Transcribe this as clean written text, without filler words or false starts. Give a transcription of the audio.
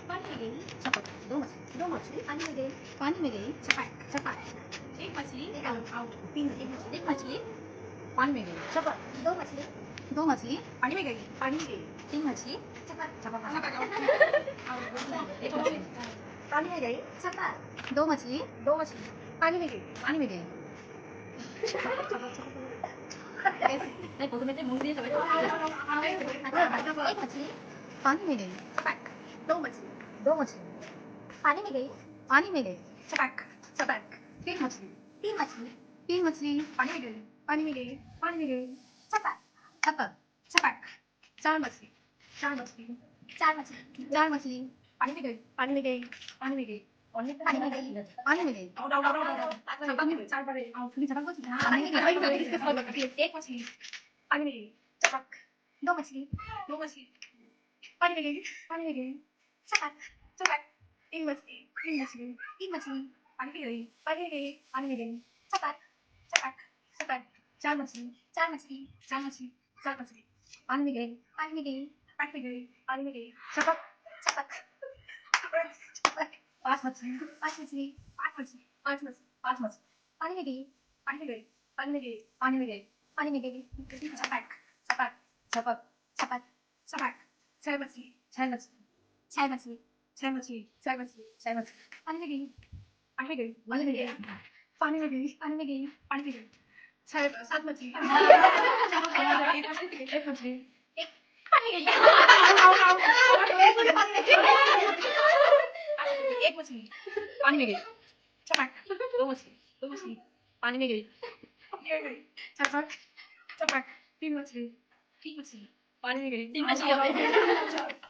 पानी में गई छपक दो मछली पानी में गई छपक एक मछली तीन एक मछली पानी में गई छपक दो मछली पानी में गई तीन मछली छपक एक मछली पानी में गई दो मछली पानी में गई नहीं बोलते मैं मुंह दिए तो एक मछली पानी में गई दो मछली पानी में गई छपक तीन मछली पानी में गई छपक छपक चार मछली चार मछली पानी में गई पानी में गई पानी में गई चार बड़े एक मछली पानी में गई छपक दो मछली पानी में गई छपक तीन मछली तीन मछली पानी में गई छपक चार मछली पानी में गई पानी में गई छपक छपक पांच मछली पांच मछली पानी में गई पानी में गई छपक छपक छपक छह मछली छह मछली पानी में गई पानी में गई सात मछली एक मछली पानी में गई एक मछली पानी में गई छपक दो मछली पानी में गई छपक तीन मछली तीन मछली पानी में गई तीन मछली हो गई